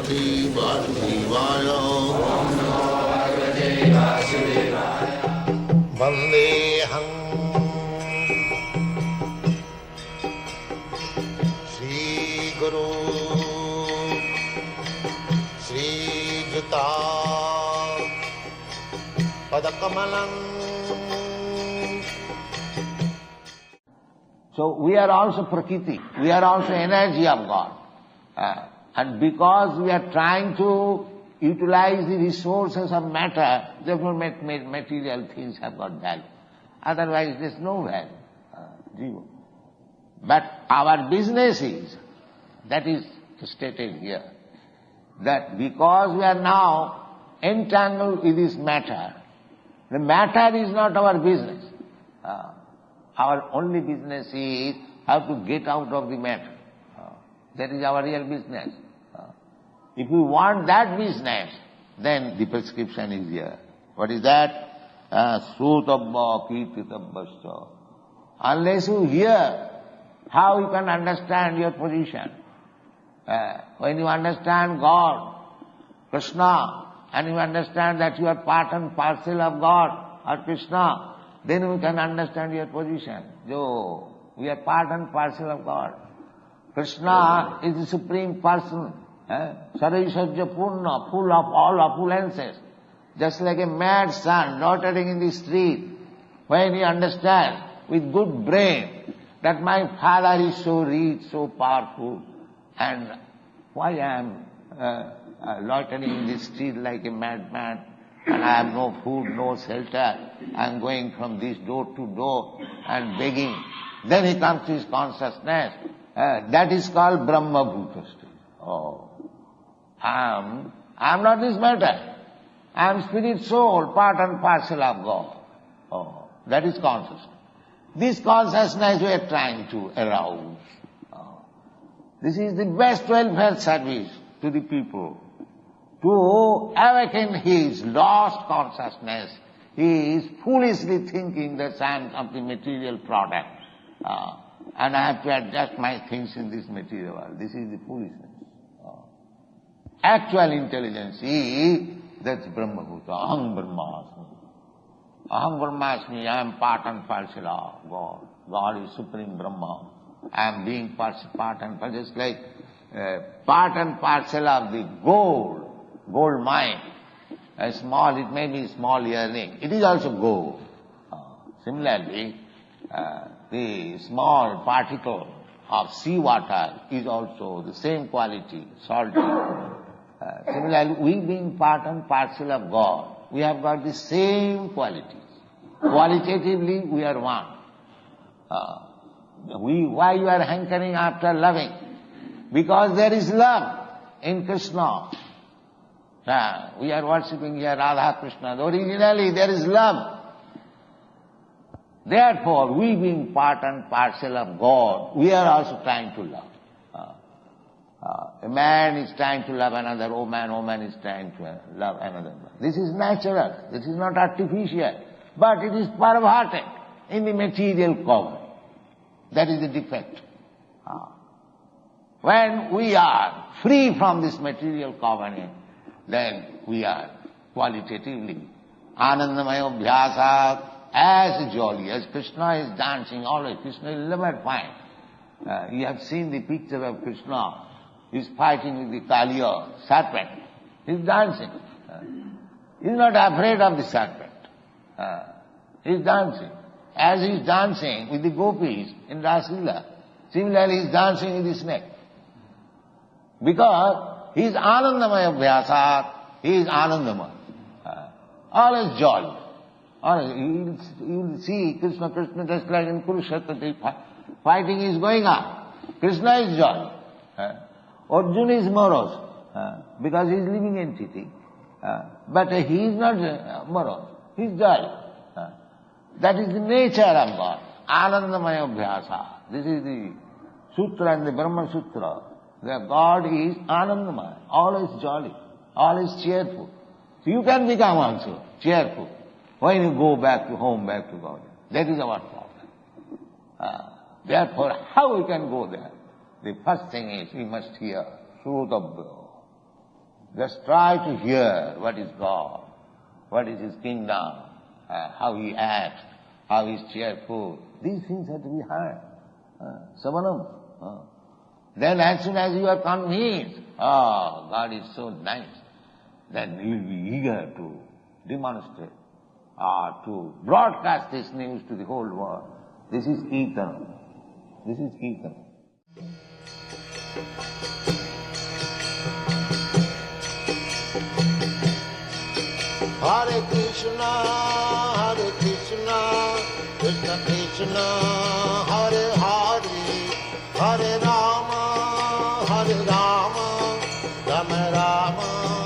Bhagavate Vasudevaya. Vandeham Sri Guru Sri Juta Padakamalam. So we are also Prakriti, we are also energy of God. And because we are trying to utilize the resources of matter, therefore material things have got value. Otherwise there is no value. But our business is, that is stated here, that because we are now entangled with this matter, the matter is not our business. Our only business is how to get out of the matter. That is our real business. If we want that business, then the prescription is here. What is that? Srutabha kirtitabhascha. Unless you hear, how you can understand your position? When you understand God, Krishna, and you understand that you are part and parcel of God or Krishna, then you can understand your position. So, we are part and parcel of God. Krishna is the Supreme Person, Saraisajya Purna, full of all opulences. Just like a mad son loitering in the street, when he understands with good brain that my father is so rich, so powerful, and why I am loitering in the street like a madman, and I have no food, no shelter, I am going from this door to door and begging. Then he comes to his consciousness. That is called Brahma Bhuta state. Oh, I am not this matter. I am spirit soul, part and parcel of God. Oh, that is consciousness. This consciousness we are trying to arouse. This is the best welfare service to the people. To awaken his lost consciousness, he is foolishly thinking that I am of the material product, and I have to adjust my things in this material world. This is the foolishness. Actual intelligence is, that's Brahma Bhuta, Aham Brahmasmi. Aham Brahmasmi, I am part and parcel of God. God is Supreme Brahma. I am being part and parcel, just like part and parcel of the gold mine. Small, it may be small earring, it is also gold. Similarly, the small particle of sea water is also the same quality, salty. Similarly, we being part and parcel of God, we have got the same qualities. Qualitatively, we are one. Why you are hankering after loving? Because there is love in Krishna. We are worshipping here Radha Krishna. Originally there is love. Therefore, we being part and parcel of God, we are also trying to love. A man is trying to love another woman is trying to love another man. This is natural, this is not artificial, but it is perverted in the material covenant. That is the defect. When we are free from this material covenant, then we are qualitatively Anandamaya Abhyasa, as jolly as Krishna is dancing always. Krishna will never find. You have seen the picture of Krishna. He is fighting with the Kaliya serpent. He is dancing. He is not afraid of the serpent. He is dancing. As he is dancing with the gopis in Raslila, similarly he is dancing with the snake. Because he is Anandamaya Abhyasat, he is Anandamaya. Always jolly. You will see Krishna just like in Kurukshetra, the fighting is going on. Krishna is jolly. Arjuna is morose, because he is living entity. But he is not morose, he is jolly. That is the nature of God. Anandamaya Abhyasa. This is the Sutra and the Brahma Sutra. That God is Anandamaya, always jolly, always cheerful. So you can become also cheerful when you go back to home, back to God. That is our problem. Therefore, how we can go there? The first thing is we must hear Srutabha. Just try to hear what is God, what is His kingdom, how He acts, how He is cheerful. These things have to be heard. Savanam. Then as soon as you are convinced, God is so nice, then you will be eager to demonstrate or to broadcast this news to the whole world. This is Kirtan. This is Kirtan. Hare Krishna, Krishna Krishna, Hare Hare, Hare Rama, Rama Rama.